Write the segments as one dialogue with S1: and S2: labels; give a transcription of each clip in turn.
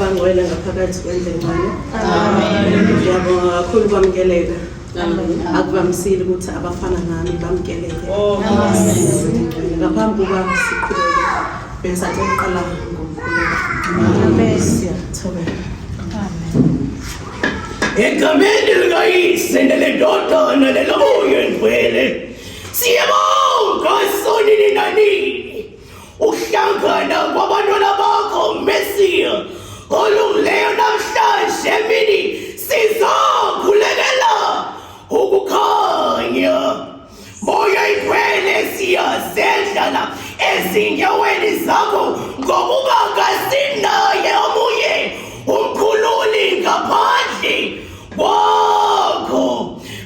S1: abangcwele ngaphakathi kwendlengane. Amen. Ngiyabonga kakhulu kwamukeleka. Akuvamisile ukuthi abafana nami bamukeleke. Ngaphambi kokuba sikhuleke besacela uqala ngomkhuleko. Amen. Siyathokoza.
S2: Egameni likayise nelendodana nelomoya engcwele siyabonga sonini nanini uhlangana kwabantwana bakho Mesiya olungileyo namhlanje emini sizokhulekela ukukhanya moya engcwele siyazendlala ezinyaweni zakho ngokuba ngasinaye omunye umkhululi ngaphandle wakho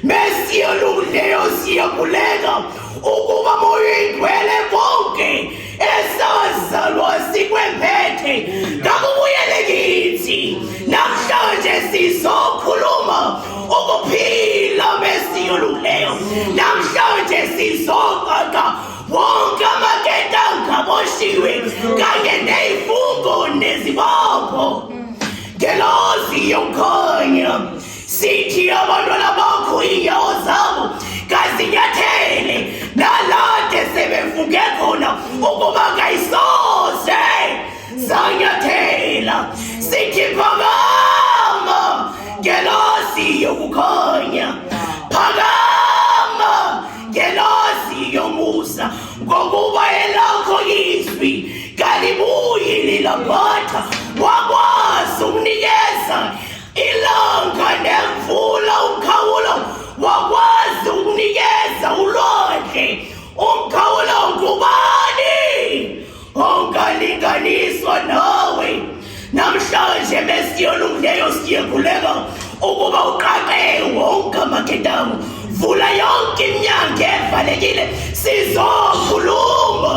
S2: Mesiya olungileyo siyakhuleka ukuba moya engcwele bonke esazalwa sikwemphethe kakubuyele kithi namhlanje sizokhuluma ukuphila Mesiya olungileyo namhlanje sizoxoxa wonke amaketanga aboshiwe kanye nezifungo nezibopho ngelozi yokukhanya sithi abantwana bakho inyawo zabo kazinyathele nalade sebevuke khona ukuba kayisoze zanyathela sithi phakama ngelozi yokukhanya phakama ngelozi yomusa ngokuba elakho izwi kalibuyi lilaphatha wakwazi ukunikeza ilanga nemvula umkhawulo wakwazi ukunikeza ulwandle umkhawulo ngubani ongalinganiswa nawe namhlanje Mesiya olungileyo siyakhuleka ukuba uqaqe wonke amaketanga vula yonke iminyango evalekile sizokhuluma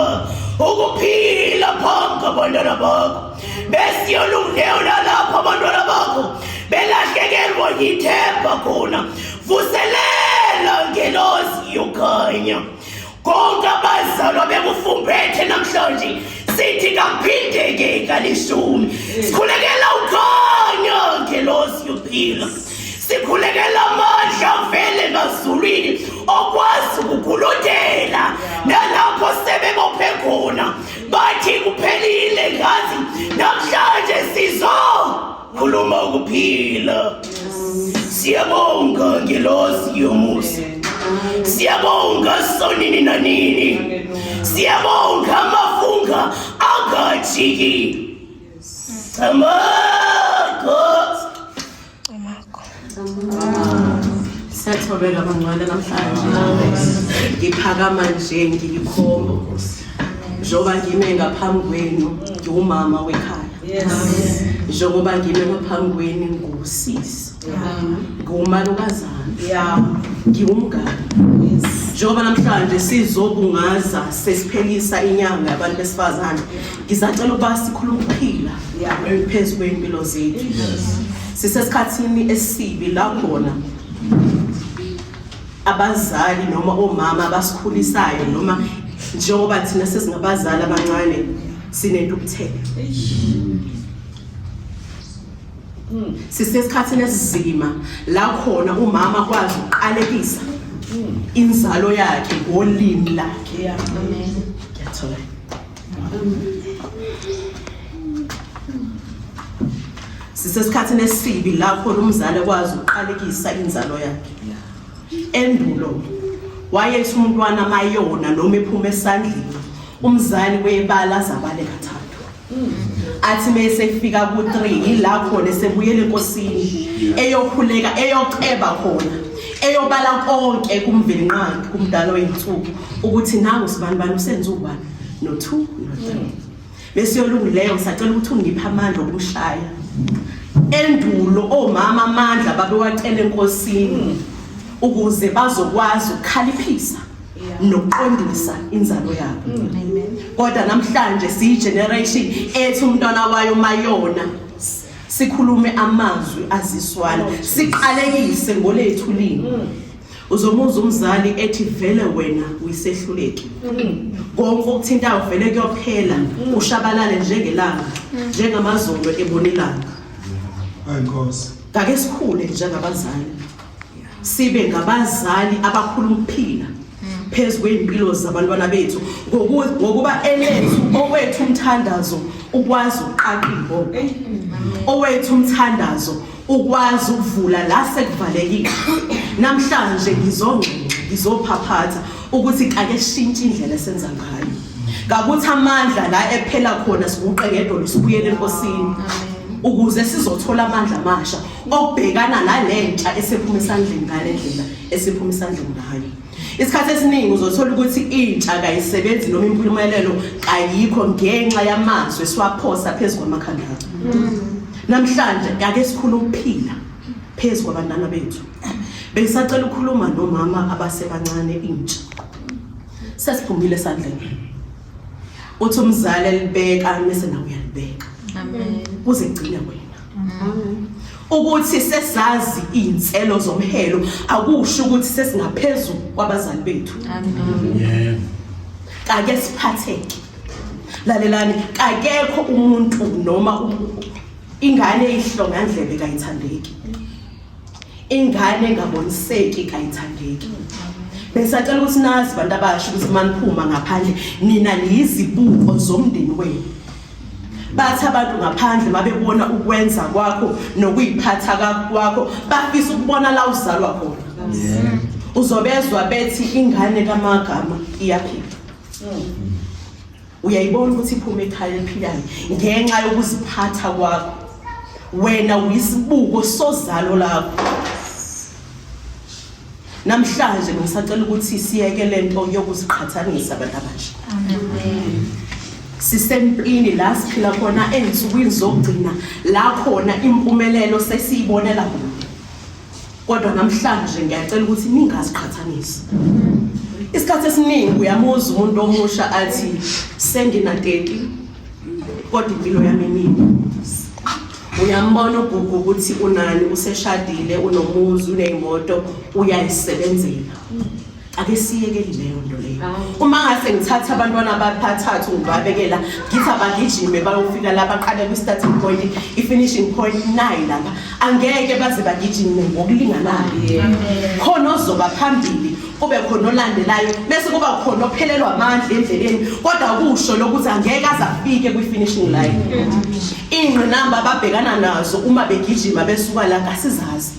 S2: ukuphila phambi abantwana bakho Mesiya olungileyo nalapho abantwana bakho belahlekelwa yithemba khona vuselela ngelozi yokukhanya konke abazalwa bekufumbethe namhlanje sithi kaphindeke kalishumi sikhulekela ukhanya ngelozi yokuphila sikhulekela amandla vele emazulwini okwazi ukukhuludela nalapho sebebophe khona bathi kuphelile ngazi namhlanje sizokhuluma ukuphila siyabonga ngelozi yomusa siyabonga sonini nanini siyabonga amafunga angajiki
S1: Siyathokoza abangcwele namhlanje ngiphakama nje ngilikhomba njoba ngime ngaphambi kwenu ngumama wekhaya njengoba ngime ngaphambi kwenu ngusisi ngumalukazana ngiwumngane njengoba namhlanje sizobungaza sesiphelisa inyanga yabantu besifazane ngizacela ukuba sikhuluma ukuphila phezu kwempilo zethu sisesikhathini esibi la khona abazali noma omama abasikhulisayo noma njengoba thina sesingabazali abancane sinento ukuthela sisesikhathini esinzima la khona umama akwazi ukuqalekisa inzalo yakhe ngolimi lakhe amen ngiyathola sisesikhathini esibi la khona umzali akwazi ukuqalekisa inzalo yakhe endulo wayethi umntwana mayona noma ephuma esandleni umzali webala zabale kathathu athi mase efika ku3 ila khona esebuyele enkosini eyokhuleka eyoceba khona eyobala konke kumvelinqangi kumdalo weinsuku ukuthi nawe sibani usenze ubani no2 no3 bese yolungileyo ngisacela ukuthi ungipha amandla okumshaya endulo omama amandla babewacela enkosini ukuze bazokwazi ukukhaliphisa nokuqondisa inzalo yabo kodwa namhlanje siyigeneration ethi umntwana wayo mayona sikhulume amazwi aziswana siqalekise ngolethu lini Uzomuzwa umzali ethi vele wena uyisehluleki. Konke ukuthintayo vele kuyophela ushabalale njengelanga njengamazolo ebonilanga.
S3: Enkosi.
S1: Kake sikhule njengabazali. Sibe ngabazali abakhuluma ukuphila phezulu kwempilo zabantwana bethu ngokuba elethu owethu umthandazo ukwazi uqaqimbo. Owethu umthandazo ukwazi ukuvula la sekuvalekile. Namhlanje ngizophaphatha ukuthi kake sishintshe indlela esenza ngayo. Ngakuthi amandla la ephela khona sikuqengedolo sibuyele enkosini. Ukuze sizothola amandla amasha okubhekana nalentsha esephuma esandleni ngale ndlela esephuma esandleni ngayo. Isikhathi esiningi uzothola ukuthi intsha kayisebenzi noma impumelelo kayikho ngenxa yamazwi esiwaphosa phezulu kwamakhanda. Namhlanje ake sikhuluma ukuphila phezulu kwabantwana bethu. Bengisacela ukukhuluma nomama abasebancane intsha. Sesiphumile esandleni. Uthi umzali elibeka bese nawe uyalibeka.
S4: Amen.
S1: Kuze kugcine wena. Ukuthi sesazi inselo zomhelo akusho ukuthi sesingaphezulu kwabazali bethu.
S4: Amen.
S1: Kake siphatheke. Lalelani, kakekho umuntu noma ingane eyihlonga ndlebe kayithandeki. Ingane engaboniseki kayithandeki. Besacela ukuthi nazi abantu abasha ukuthi maniphuma ngaphandle nina niyizibuko zomndeni wenu. Bathi abantu ngaphandle mabebona ukwenza kwakho nokuyiphatha kwakho bafisa ukubona la uzalwa khona. Uzobezwa bethi ingane kaMagama iyaphila. Uyayibona ukuthi iphuma ekhaya eliphilayo ngenxa yokuziphatha kwakho. Wena uyisibuko sozalo lakho. Namhlanje ngisacela ukuthi siyeke lento yokuziqhathanisa abantu abasha.
S4: Amen.
S1: Sisempini la siphila khona ensukwini zokugcina la khona impumelelo sesiyibonela kude. Kodwa namhlanje ngiyacela ukuthi ningaziqhathanisi. Isikhathi esiningi uyamuzwa umuntu omusha athi sengina 30 kodwa impilo yami nini. Uyambona ugugu ukuthi unani useshadile unomuzi uneyimoto uyayisebenzela. Ake siyekele leyo nto leyo. Uma ngase ngithatha abantwana abathathu ngibabekela ngithi abagijime bayofika la baqale ku starting point i-finishing point 9 lapha angeke baze bagijime ngokulinganayo. Khona ozoba phambili kube khona olandelayo bese kuba khona ophelelwa amandla endleleni kodwa kusho lokuthi angeke azafike kwi-finishing line. Ingqinamba ababhekana nazo uma begijima besuka la ngasizazi.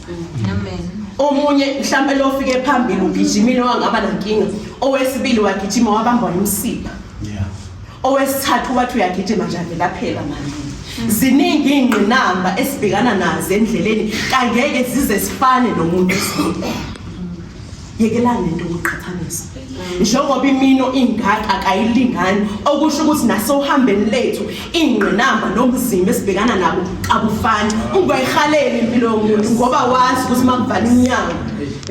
S4: Amen.
S1: Omunye mhlambe lo ufike phambili ugijimile wangaba nankinga, owesibili wagijima wabamba umsipha. Owesithathu wathi uyagijima njalo laphela manje. Ziningi ingqinamba esibhekana nazo endleleni kangeke zize sifane nomuntu wesibili. Yekelani into yokuqhathanisa. Njengoba imino ingaka kayilingani okusho ukuthi naso uhambeni lethu ingqinamba nobuzima esibhekana nabo akufani. Ungayihalela impilo yomuntu ngoba wazi ukuthi makuvala iminyango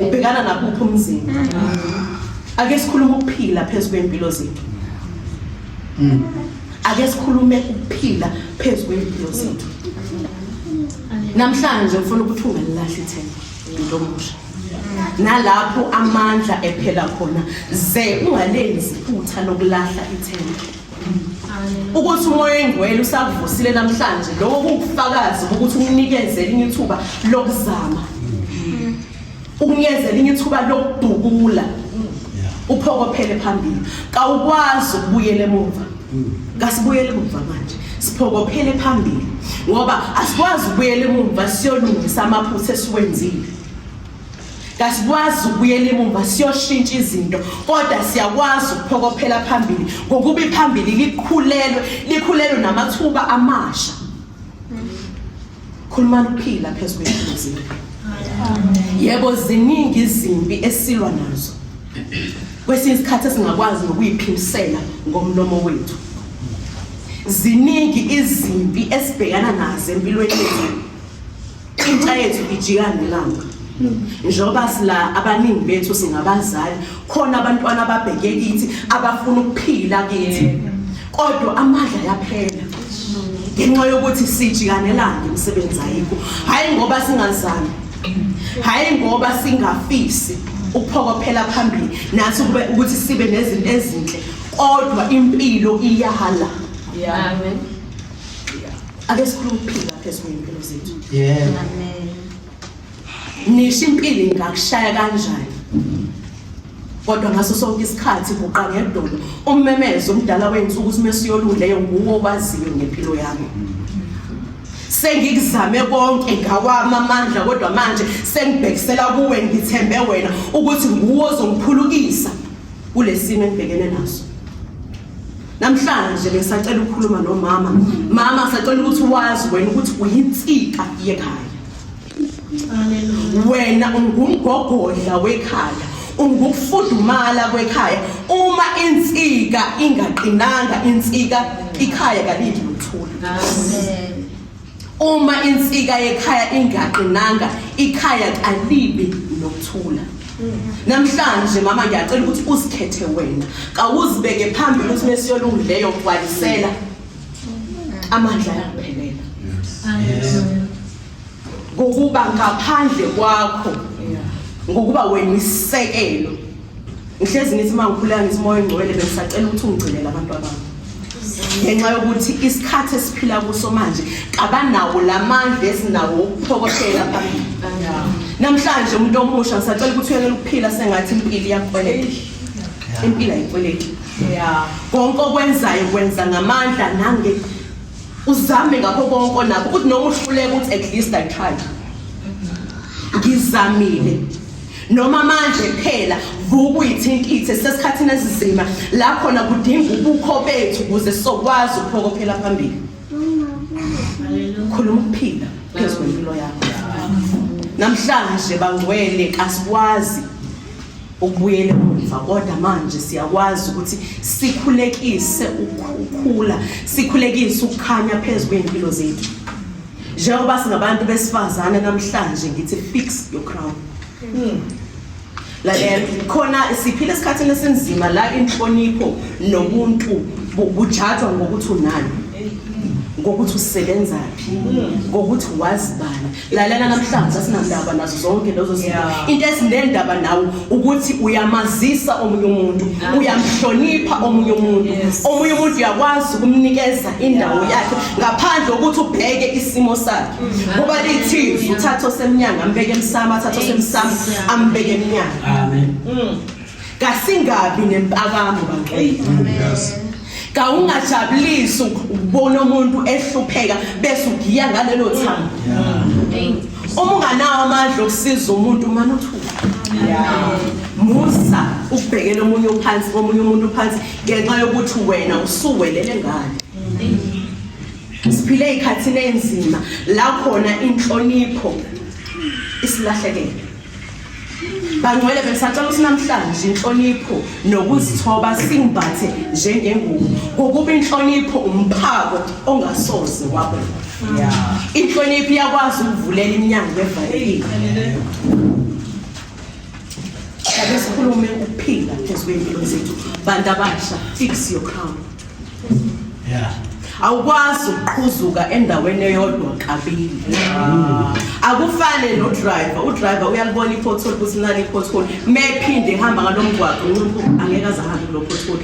S1: ubhekana nakuphi umzimba. Ake sikhulume ukuphila phezulu kwempilo zethu. Ake sikhulume ukuphila phezulu kwempilo zethu. Namhlanje ngifuna ukuthi ungalilahli ithemba into omusha. Nalapho amandla ephela khona ze ungalenzi iphutha lokulahla ithemba. Ukuthi umoya engcwele usakuvusile namhlanje lokho kukufakazi ukuthi unikezele inye ithuba lokuzama. Ukunikeza linye ithuba lokudubula. Uphokophele phambili. Kawukwazi ukubuyela emuva. Ngasibuyele emuva manje. Siphokophele phambili ngoba asikwazi ukubuyela emuva siyolungisa amaphutha esiwenzile. Kasikwazi ukubuyela emuva siyoshintsha izinto kodwa siyakwazi ukuphokophela phambili ngokuba iphambili likhulelwe namathuba amasha. Khuluma ukuphila phezulu kwempilo zethu. Yebo ziningi izimpi esilwa nazo. Kwesinye isikhathi singakwazi nokuyiphimisela ngomlomo wethu. Ziningi izimpi esibhekana nazo empilweni yethu. Intsha yethu ijika nelanga. Njoba sila abaningi bethu singabazali khona abantwana ababheke kithi abafuna ukuphila kithi. Kodwa amandla yaphela. Ngenxa yokuthi sijikanelana emsebenzi ayikho. Hayi ngoba singazami. Hayi ngoba singafisi. ukuphokophela phambili nathi kube ukuthi sibe nezinto ezinhle kodwa impilo iyahala.
S4: Amen.
S1: Ake sikhulume ukuphila phezulu impilo zethu.
S4: Amen.
S1: Nisho impilo ingakushaya kanjani kodwa ngaso sonke isikhathi buqa ngedolo ummemezo umdala wensuku ukuthi mesiyoluleyo nguwo owaziyo ngempilo yami. Sengikuzame konke ngawama amandla kodwa manje sengibhekisela kuwe ngithembe wena ukuthi nguwo ozongiphulukisa kulesimo engibhekene naso. Namhlanje bengisacela ukukhuluma nomama. Mama ngisacela ukuthi wazi wena ukuthi uyinsika yekhaya. Wena ungumgogodla wekhaya, ungukufudumala kwekhaya. Uma insika ingaqinanga insika ikhaya kalithi ukuthula.
S4: Amen.
S1: Uma insika yekhaya ingaqinanga ikhaya kalibi nokuthula. Namhlanje mama ngiyacela ukuthi usikhethe wena. Kawuzibeke phambili ukuthi mesiyolungileyo kwalisela amandla yakuphelela. Ngokuba ngaphandle kwakho ngokuba wena isisekelo. Ngihlezi ngithi mangikhuleka ngithi moya engcwele bengisacela ukuthi ungigcinele abantu abami. Ngenxa yokuthi isikhathi esiphila kuso manje kabanawo lamandla esinawo ukuphokophela phambili. Namhlanje umuntu omusha ngisacela ukuthi uyekele ukuphila sengathi impilo iyakweleka. Impilo ayikweleki. Konke okwenzayo kwenza ngamandla nange uzame ngakho konke nakho ukuthi noma uhluleke ukuthi at least I tried. Ngizamile. Noma amandla phela vuka uyithinkithe sesikhathini esizima la khona kudinga ubukho bethu ukuze sokwazi ukuphokophela phambili. Khuluma ukuphila phezulu kwempilo yakho. Namhlanje bangcwele kasikwazi ukubuyela emva kodwa manje siyakwazi ukuthi sikhulekise ukukhula, sikhulekise ukukhanya phezulu kwempilo zethu. Njengoba singabantu besifazane namhlanje ngithi fix your crown. La khona siphila esikhathini esinzima la inhlonipho nobuntu bujajwa ngokuthi unani, ngokuthi usebenzaphi, ngokuthi wazi bani. Lalela namhlanje asinandaba nazo zonke lezo zinto. Into esinendaba nawo ukuthi uyamazisa omunye umuntu, uyamhlonipha omunye umuntu. Omunye umuntu uyakwazi ukumnikeza indawo yakhe ngaphandle ukuthi ubheke isimo sakhe. Ngoba lithi uthatha osemnyanga ambeke emsama, athatha osemsama ambeke emnyanga.
S2: Amen.
S1: Kasingabi nempakamo bangcwele.
S3: Yes.
S1: Kawungajabulisi ukubona umuntu ehlupheka bese ugiya ngalelo thanga. Uma unganawo amandla okusiza umuntu manje uthula. Musa ukubhekela omunye uphansi omunye umuntu phansi ngenxa yokuthi wena usuwelele ngani. Siphile ikhathini enzima la khona inhlonipho isilahlekele. Bangcwele besacela ukuthi namhlanje inhlonipho nokuzithoba singbathe njengengubo. Ngokuba inhlonipho umphako ongasoze wabona. Inhlonipho iyakwazi ukuvulela iminyango evalekile. Ake sikhulume ukuphila phezulu kwempilo zethu. Bantu abasha, fix your crown. Awukwazi ukuqhuzuka endaweni eyodwa kabili. Akufane no driver. U-driver uyalibona i-pothole ukuthi nali i-pothole. Mephinde ehamba ngalomgwaqo angeke azahambe kulo pothole.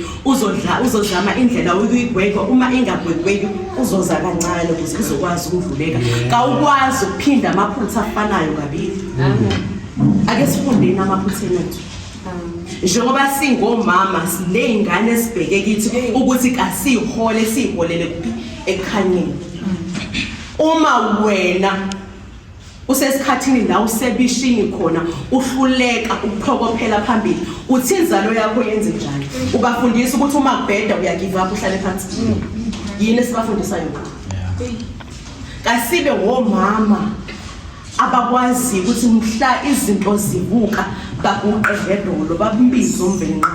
S1: Uzozama indlela ukuyigwegwa uma ingagwegweki uzoza kancane ukuze uzokwazi ukudluleka. Kawukwazi ukuphinda amaphutha afanayo kabili. Ake sifundeni amaphutha ethu. Njengoba singomama sineyingane esibheke kithi ukuthi siholele kuphi ekhanyeni. Uma wena usesikhathini la usebishini khona uhluleka ukuphokophela phambili uthi inzalo yakho yenze njani. Ubafundisa ukuthi uma kubheda uyagive up uhlale phansi. Yini esibafundisa yona? Kasibe womama abakwazi ukuthi mhla izinto zibuka baguqe ngedolo babimbize umvenqa.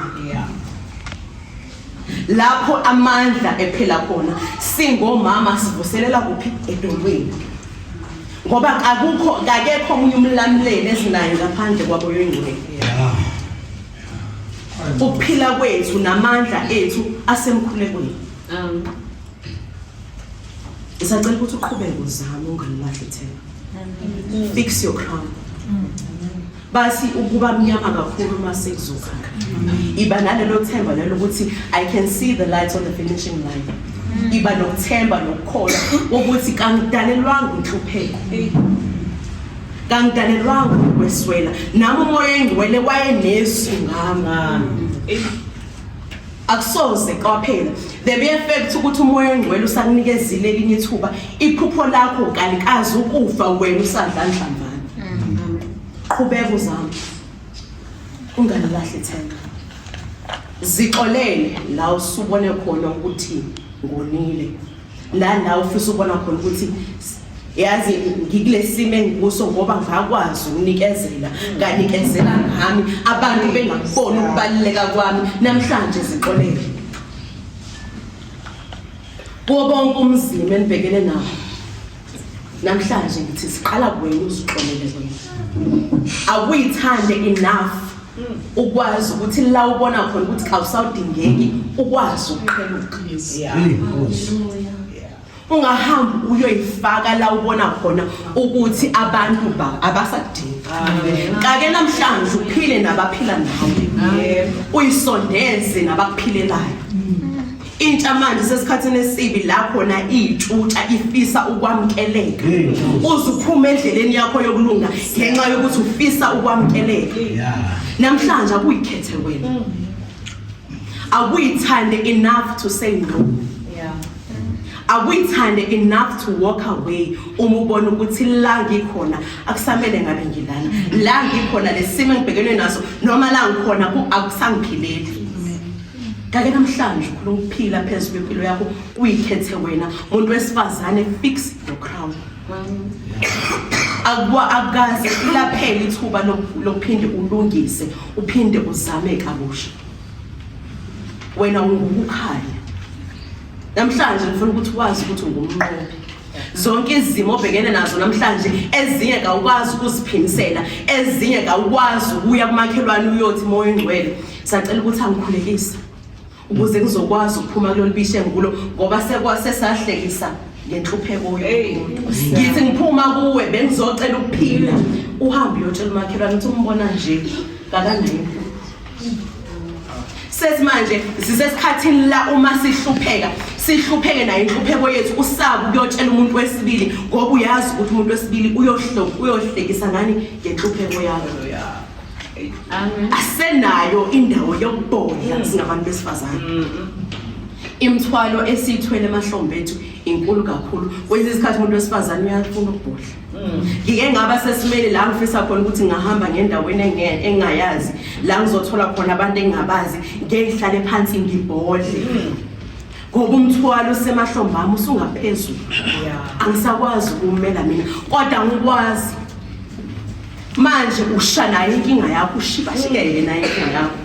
S1: Lapho amandla ephela khona singomama sivuselela kuphi edolweni. Ngoba akekho omunye umlamleli ezinayo ngaphandle kwabo yengcwele. Ukuphila kwethu namandla ethu asemkhulekweni. Isacela ukuthi uqhubeke uzame ungalilahli ithemba. Fix your crown. Basi ukuba mnyama kakhulu mase kuzokhanya. Iba nalelo themba lelo ukuthi I can see the light on the finishing line. Iba nokuthemba nokukholwa ukuthi kangidalelwanga inhlupheko. Kangidalelwanga ukweswela. Nami umoya engcwele wayenezungama. Akusoze kwaphela. The mere fact ukuthi umoya engcwele usakunikezile elinye ithuba, iphupho lakho kalikazi ukufa wena usadlandlambana. Qhubeka uzama. Ungalilahli ithemba. Zixolele la usubone khona ukuthi ngonile. La ufisa ubona khona ukuthi yazi ngikulesimo engikuso ngoba ngakwazi ukunikezela, nganikezela ngami abantu bengakubona ukubaluleka kwami. Namhlanje zixolele. Kubo bonke umzimba enibhekene nawo. Namhlanje ngithi siqala kuwena uzixolele wena. Awuyithande enough ukwazi ukuthi la ubona khona ukuthi awusawudingeki ukwazi ukuqheluka. Ungahambi uyoyifaka la ubona khona ukuthi abantu abasadingi. Kake namhlanje uphile nabaphila nawe. Uyisondeze nabakuphilelayo. Intsha manje sesikhathini esibi la khona itshutsha ifisa ukwamkeleka. Uzuphuma endleleni yakho yokulunga ngenxa yokuthi ufisa ukwamkeleka. Namhlanje akuyikhethe wena. Akuyithande enough to say no. Awuyithande enough to walk away uma ubona ukuthi la ngikhona akusamele ngabe ngilana. La ngikhona lesimo engibhekene naso noma la ngikhona akusangiphileli. Kake namhlanje ukuphila phezulu kwempilo yakho uyikhethe wena umuntu wesifazane. Fix your crown. Akaze ilaphela ithuba lokuphinde ulungise uphinde uzame kabusha. Wena ungukukhaya. Namhlanje ngifuna ukuthi wazi ukuthi ungumnqobi. Zonke izimo obhekene nazo namhlanje ezinye kawukwazi ukuziphimisela, ezinye kawukwazi ukuya kumakhelwane uyothi moya engcwele. Sacela ukuthi angikhulekise ukuze ngizokwazi ukuphuma kulolu bishe ngulo ngoba sekwasesahlekisa ngenhlupheko yomuntu. Ngithi ngiphuma kuwe bengizocela ukuphila. Uhambe uyotshela umakhelwane ukuthi umbona nje kakanayo. Sesimanje sisesikhathini la uma sihlupheke nayo inhlupheko yethu usabe ukuyotshela umuntu wesibili ngoba uyazi ukuthi umuntu wesibili uyohlekisa ngani ngenhlupheko yakho. Amen. Asenayo indawo yokubonga singabantu besifazane. Imthwalo esithwele emahlombe ethu inkulu kakhulu. Kwenza isikhathi umuntu wesifazane uyafuna ukubhodla. Ngike ngaba sesimele la ngifisa khona ukuthi ngahamba ngendaweni engayazi la ngizothola khona abantu engabazi ngihlale phansi ngibhodle. Ngoba umthwalo usemahlombe ami usungaphezulu. Angisakwazi ukumela mina kodwa ngikwazi. Manje ushana inkinga yakho ushibashike yena inkinga yakho.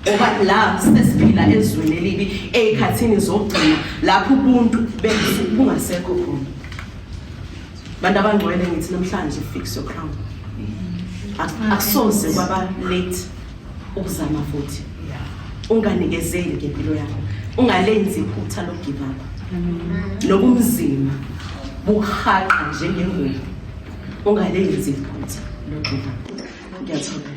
S1: Ngoba la sesiphila ezweni elibi ezikhathini zokugcina lapho ubuntu bungasekho khona. Bantu abangcwele ngithi namhlanje fix your crown. Akusoze kwaba late ukuzama futhi. Unganikezeli ngempilo yakho. Ungalenzi iphutha lokugive up. Nobumzima buhaqa njengengubo. Ungalenzi iphutha lokugive up. Ngiyathola.